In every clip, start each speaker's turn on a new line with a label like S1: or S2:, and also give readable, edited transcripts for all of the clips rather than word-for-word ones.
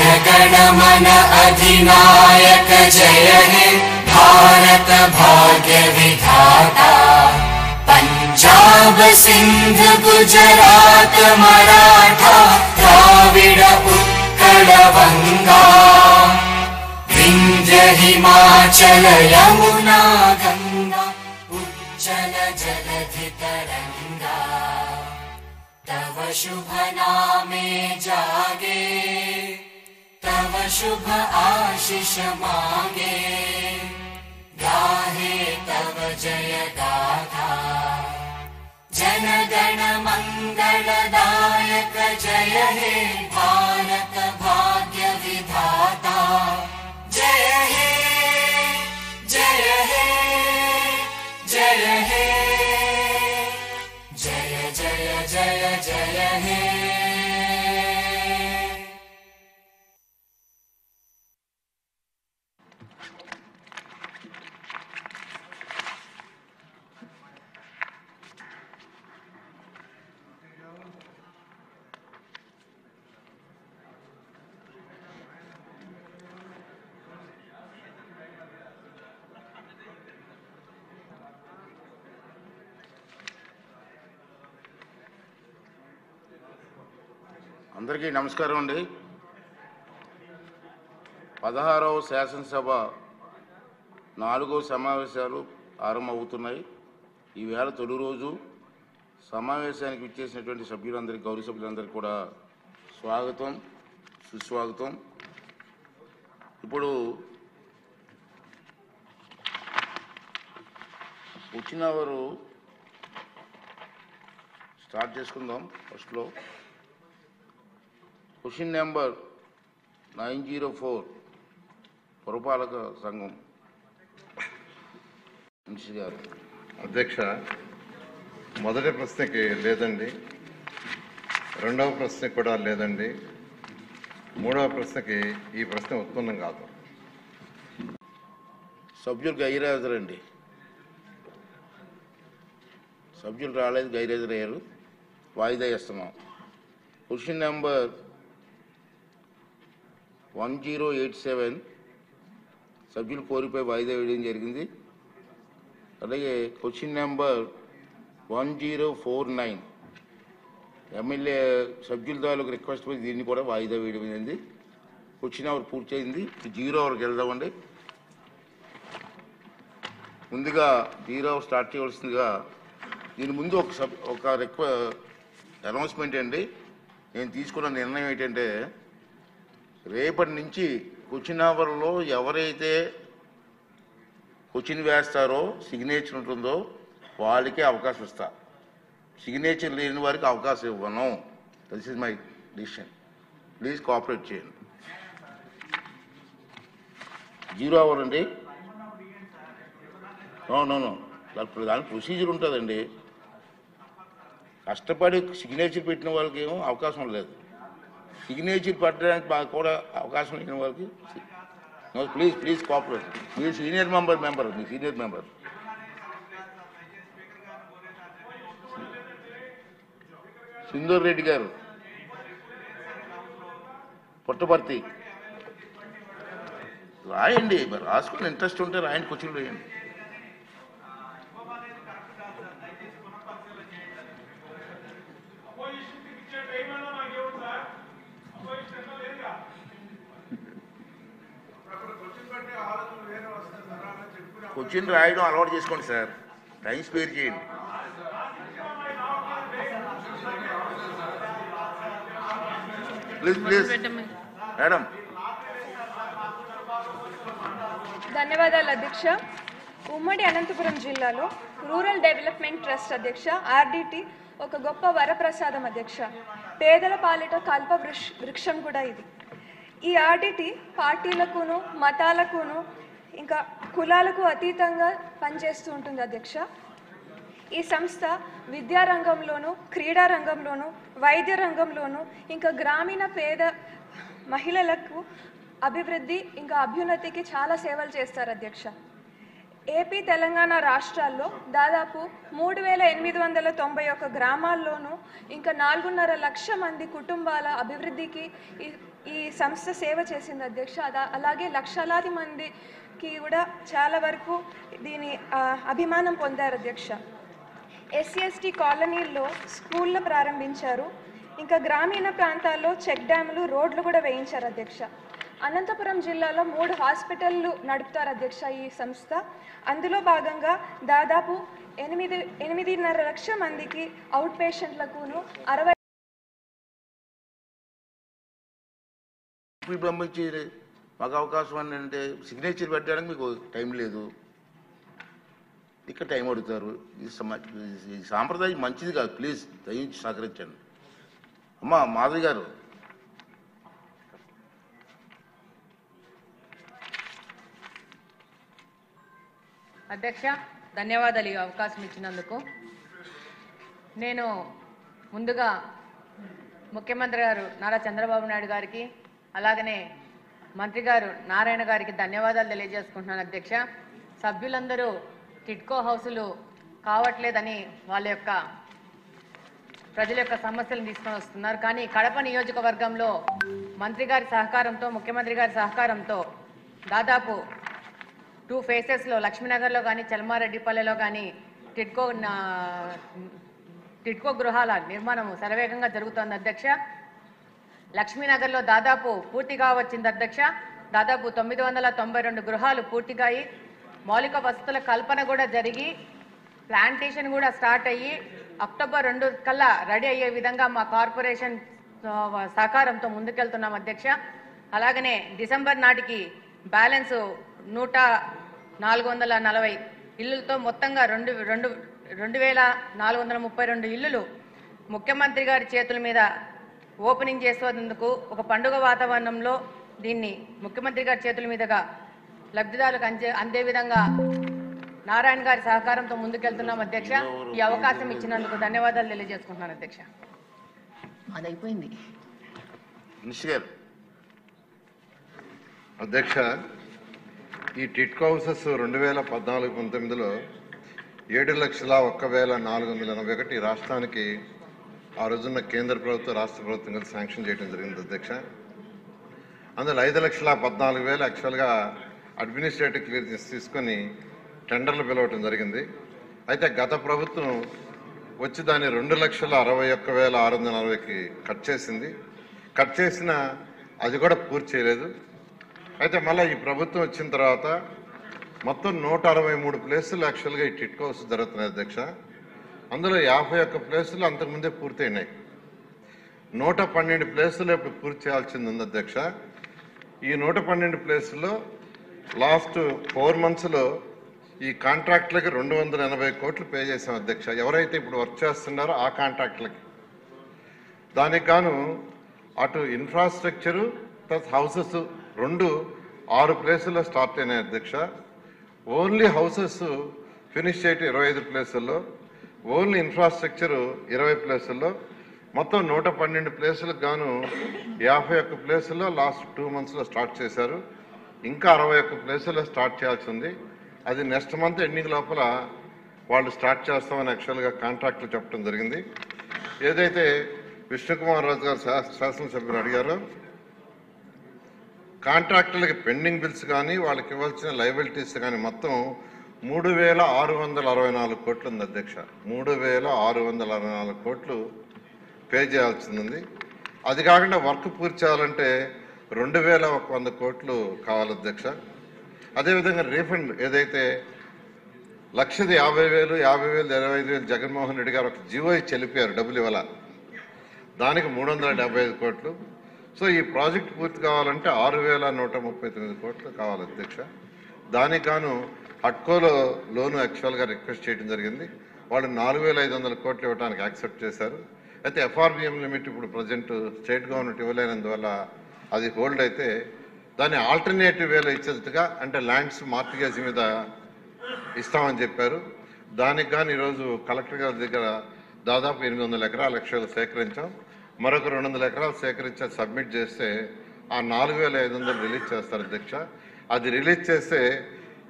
S1: जनगणमन अधिनायक जय हे भारत भाग्य विधाता। पंजाब सिंध गुजरात मराठा द्राविड उत्कल गंगा विंध्य हिमाचल यमुना गंगा उज्जल जलधि तरंगा। तव शुभ नामे जागे तव शुभ आशीष मांगे गाहे तव जय गाथा। जनगण मंगलदायक जय हे भारत भाग्य विधाता। जय हे जय हे जय हे जय जय जय जय हे।
S2: అందరికీ నమస్కారం అండి. 16వ శాసనసభ 4వ సమావేశాలు ఆరంభమవుతున్నాయి. ఈవేళ తొలి రోజు సమావేశానికి విచ్చేసినటువంటి సభ్యులందరికీ, గౌరవ సభ్యులందరికీ కూడా స్వాగతం, సుస్వాగతం. ఇప్పుడు వచ్చిన వారు స్టార్ట్ చేసుకుందాం. ఫస్ట్లో క్వశ్చన్ నెంబర్ 904 పురపాలక సంఘం మున్షి గారు.
S3: అధ్యక్ష, మొదటి ప్రశ్నకి లేదండి, రెండవ ప్రశ్నకి కూడా లేదండి, మూడవ ప్రశ్నకి ఈ ప్రశ్న ఉత్పన్నం కాదు.
S2: సభ్యులు గైరాజరండి, సభ్యులు రాలేదు, గైరాజరయ్యారు. వాయిదా ఇస్తున్నాం. క్వశ్చన్ నెంబర్ 1087 సభ్యులు కోరిపై వాయిదా వేయడం జరిగింది. అలాగే క్వశ్చన్ నెంబర్ 1049 ఎమ్మెల్యే సభ్యుల తాలూకు రిక్వెస్ట్ పై దీన్ని కూడా వాయిదా వేయడం జరిగింది. క్వశ్చన్ అవర్ పూర్తయింది. 0 అవర్కి వెళ్దామండి. ముందుగా 0 అవర్ స్టార్ట్ చేయవలసిందిగా దీని ముందు ఒక అనౌన్స్మెంట్ అండి. నేను తీసుకున్న నిర్ణయం ఏంటంటే, రేపటి నుంచి క్వశ్చన్ అవర్లో ఎవరైతే క్వశ్చన్ వేస్తారో సిగ్నేచర్ ఉంటుందో వాళ్ళకే అవకాశం ఇస్తా. సిగ్నేచర్ లేని వారికి అవకాశం ఇవ్వను. This is my decision. Please cooperate చేయండి. 0 అవర్ అండి. నో దాని ప్రొసీజర్ ఉంటుందండి. కష్టపడి సిగ్నేచర్ పెట్టిన వాళ్ళకి ఏమో అవకాశం లేదు. సిగ్నేచర్ పెట్టడానికి మాకు కూడా అవకాశం లేని వాళ్ళకి ప్లీజ్ కోఆపరేట్. మీరు సీనియర్ మెంబర్ మీ సీనియర్ మెంబర్ సింధూర్ రెడ్డి గారు, పుట్టపర్తి. రాయండి, మరి రాసుకుని ఇంట్రెస్ట్ ఉంటే రాయండి, క్వశ్చన్ రాయండి. క్వశ్చన్ రాయడం అలవాటు చేసుకోండి సార్, టైం స్పేర్ చేయండి. Please madam.
S4: ధన్యవాదాలు అధ్యక్ష. ఉమ్మడి అనంతపురం జిల్లాలో రూరల్ డెవలప్మెంట్ ట్రస్ట్ అధ్యక్ష ఆర్డిటి ఒక గొప్ప వరప్రసాదం అధ్యక్ష. పేదల పాలిట కల్ప వృక్షం కూడా ఇది. ఈ ఆర్డిటి పార్టీలకును మతాలకును ఇంకా కులాలకు అతీతంగా పనిచేస్తూ ఉంటుంది అధ్యక్ష. ఈ సంస్థ విద్యారంగంలోనూ, క్రీడా రంగంలోనూ, వైద్య రంగంలోనూ, ఇంకా గ్రామీణ పేద మహిళలకు అభివృద్ధి ఇంకా అభ్యున్నతికి చాలా సేవలు చేస్తారు అధ్యక్ష. ఏపీ తెలంగాణ రాష్ట్రాల్లో దాదాపు 3,891 గ్రామాల్లోనూ ఇంకా 4.5 లక్షల మంది కుటుంబాల అభివృద్ధికి ఈ సంస్థ సేవ చేసింది అధ్యక్ష. అలాగే లక్షలాది మందికి కూడా చాలా వరకు దీని అభిమానం పొందారు అధ్యక్ష. SC/ST కాలనీల్లో స్కూళ్ళు ప్రారంభించారు. ఇంకా గ్రామీణ ప్రాంతాల్లో చెక్ డ్యాములు, రోడ్లు కూడా వేయించారు అధ్యక్ష. అనంతపురం జిల్లాలో 3 హాస్పిటళ్ళు నడుపుతారు అధ్యక్ష ఈ సంస్థ. అందులో భాగంగా దాదాపు 8.5 లక్షల మందికి అవుట్ పేషెంట్లకును 60
S2: పంపించి మాకు అవకాశం అని అంటే సిగ్నేచర్ పెట్టడానికి మీకు టైం లేదు, ఇక్కడ టైం అడుగుతారు. ఈ సాంప్రదాయం మంచిది కాదు. ప్లీజ్ దయించి సహకరించండి. అమ్మా మాధవి గారు.
S5: అధ్యక్ష, ధన్యవాదాలు ఈ అవకాశం ఇచ్చినందుకు. నేను ముందుగా ముఖ్యమంత్రి గారు నారా చంద్రబాబు నాయుడు గారికి, అలాగనే మంత్రి గారు నారాయణ గారికి ధన్యవాదాలు తెలియజేసుకుంటున్నాను అధ్యక్ష. సభ్యులందరూ టిడ్కో హౌసులు కావట్లేదని వాళ్ళ యొక్క ప్రజల యొక్క సమస్యలను తీసుకొని వస్తున్నారు. కానీ కడప నియోజకవర్గంలో మంత్రి గారి సహకారంతో, ముఖ్యమంత్రి గారి సహకారంతో దాదాపు 2 ఫేసెస్లో లక్ష్మీనగర్లో కానీ చల్మారెడ్డిపల్లెలో కానీ టిడ్కో గృహాల నిర్మాణం శరవేగంగా జరుగుతోంది అధ్యక్ష. లక్ష్మీనగర్లో దాదాపు పూర్తిగా వచ్చింది అధ్యక్ష. దాదాపు 992 గృహాలు పూర్తిగాయి, మౌలిక వసతుల కల్పన కూడా జరిగి, ప్లాంటేషన్ కూడా స్టార్ట్ అయ్యి అక్టోబర్ 2 కల్లా రెడీ అయ్యే విధంగా మా కార్పొరేషన్ సహకారంతో ముందుకెళ్తున్నాం అధ్యక్ష. అలాగనే డిసెంబర్ నాటికి బ్యాలెన్స్ 1,440 ఇళ్లతో మొత్తంగా 2,432 ఇళ్లు ముఖ్యమంత్రి గారి చేతుల మీద ఓపెనింగ్ చేసేందుకు ఒక పండుగ వాతావరణంలో దీన్ని ముఖ్యమంత్రి గారి చేతుల మీదుగా లబ్ధిదారులకు అందే విధంగా నారాయణ గారి సహకారంతో ముందుకెళ్తున్నాం అధ్యక్ష. ఈ అవకాశం ఇచ్చినందుకు ధన్యవాదాలు తెలియజేసుకుంటున్నాను అధ్యక్ష. అది అయిపోయింది
S3: అధ్యక్ష. ఈ టిడ్కో హౌసెస్ 2014-19లో 7,01,441 రాష్ట్రానికి ఆ రోజున్న కేంద్ర ప్రభుత్వం, రాష్ట్ర ప్రభుత్వం కలిసి శాంక్షన్ చేయడం జరిగింది అధ్యక్ష. అందులో 5,14,000 యాక్చువల్గా అడ్మినిస్ట్రేటివ్ క్లియరెన్స్ తీసుకొని టెండర్లు పిలవటం జరిగింది. అయితే గత ప్రభుత్వం వచ్చి దాన్ని 2,61,640కి కట్ చేసింది. కట్ చేసిన అది కూడా పూర్తి చేయలేదు. అయితే మళ్ళీ ఈ ప్రభుత్వం వచ్చిన తర్వాత మొత్తం 163 ప్లేసులు యాక్చువల్గా ఈ టిడ్కో హౌస్ జరుగుతున్నాయి అధ్యక్ష. అందులో 51 ప్లేసులు అంతకుముందే పూర్తయినాయి. 112 ప్లేసులు ఇప్పుడు పూర్తి చేయాల్సింది ఉంది అధ్యక్ష. ఈ 112 ప్లేసుల్లో లాస్ట్ 4 monthsలో ఈ కాంట్రాక్టులకి 280 కోట్లు పే చేసాం అధ్యక్ష. ఎవరైతే ఇప్పుడు వర్క్ చేస్తున్నారో ఆ కాంట్రాక్టులకి. దానికి గాను అటు ఇన్ఫ్రాస్ట్రక్చరు ప్లస్ హౌసెస్ 6 ప్లేసుల్లో స్టార్ట్ అయినాయి అధ్యక్ష. ఓన్లీ హౌసెస్ ఫినిష్ చేయటం 25 ప్లేసుల్లో, ఓన్లీ ఇన్ఫ్రాస్ట్రక్చరు 20 ప్లేసుల్లో, మొత్తం 112 ప్లేసులకు గాను 51 ప్లేసుల్లో లాస్ట్ 2 monthsలో స్టార్ట్ చేశారు. ఇంకా 61 ప్లేసుల్లో స్టార్ట్ చేయాల్సి ఉంది. అది నెక్స్ట్ మంత్ ఎండింగ్ లోపల వాళ్ళు స్టార్ట్ చేస్తామని యాక్చువల్గా కాంట్రాక్టులు చెప్పడం జరిగింది. ఏదైతే విష్ణుకుమార్ రాజు గారు శాసనసభ్యులు అడిగారో కాంట్రాక్టులకి పెండింగ్ బిల్స్ కానీ వాళ్ళకి ఇవ్వాల్సిన లయబిలిటీస్ కానీ మొత్తం 3,664 కోట్లు ఉంది అధ్యక్ష. 3,664 కోట్లు పే చేయాల్సింది ఉంది. అది కాకుండా వర్క్ పూర్తి చేయాలంటే 2,100 కోట్లు కావాలి అధ్యక్ష. అదేవిధంగా రీఫండ్ ఏదైతే 1,50,000, 50,000, 25,000 జగన్మోహన్ రెడ్డి గారు ఒక జీవో ఇచ్చి వెళ్ళిపోయారు, డబ్బులు ఇవ్వాల, దానికి 375 కోట్లు. సో ఈ ప్రాజెక్ట్ పూర్తి కావాలంటే 6,139 కోట్లు కావాలి అధ్యక్ష. దానికి గాను హట్కోలో లోను యాక్చువల్గా రిక్వెస్ట్ చేయడం జరిగింది. వాళ్ళు 4,500 కోట్లు ఇవ్వడానికి యాక్సెప్ట్ చేశారు. అయితే FRBM లిమిట్ ఇప్పుడు ప్రజెంట్ స్టేట్ గవర్నమెంట్ ఇవ్వలేనందువల్ల అది హోల్డ్ అయితే దాన్ని ఆల్టర్నేటివ్ వేలో ఇచ్చేట్టుగా, అంటే ల్యాండ్స్ మార్టిగేజ్ మీద ఇస్తామని చెప్పారు. దానికి కానీ ఈరోజు కలెక్టర్ గారి దగ్గర దాదాపు 800 ఎకరాల లక్షలు సేకరించాం. మరొక 200 ఎకరాలు సేకరించి సబ్మిట్ చేస్తే ఆ 4,500 రిలీజ్ చేస్తారు అధ్యక్ష. అది రిలీజ్ చేస్తే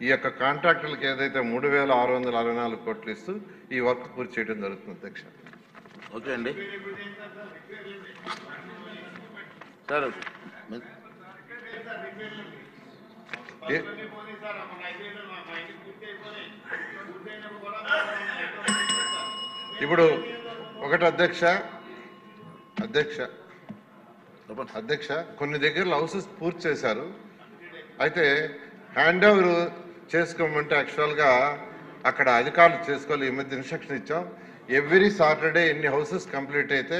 S3: ఈ యొక్క కాంట్రాక్టులకు ఏదైతే 3,664 కోట్లు ఇస్తూ ఈ వర్క్ పూర్తి చేయడం జరుగుతుంది అధ్యక్ష.
S2: ఓకే అండి సార్.
S3: ఇప్పుడు ఒకటి అధ్యక్ష కొన్ని దగ్గరలో హౌసెస్ పూర్తి చేశారు. అయితే హ్యాండ్ ఓవర్ చేసుకోమంటే యాక్చువల్గా అక్కడ అధికారులు చేసుకోవాలి. ఈ మధ్య ఇన్స్ట్రక్షన్ ఇచ్చాం, ఎవ్రీ సాటర్డే ఎన్ని హౌసెస్ కంప్లీట్ అయితే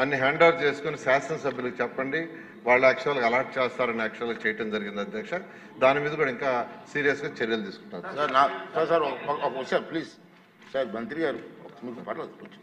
S3: అన్ని హ్యాండ్ ఓవర్ చేసుకుని శాసనసభ్యులకు చెప్పండి, వాళ్ళు యాక్చువల్గా అలాట్ చేస్తారని యాక్చువల్గా చేయడం జరిగింది అధ్యక్ష. దాని మీద కూడా ఇంకా సీరియస్గా చర్యలు తీసుకుంటారు
S2: సార్. సార్ ఒక విషయం ప్లీజ్ సార్, మంత్రి గారు మీకు పర్లేదు కొంచెం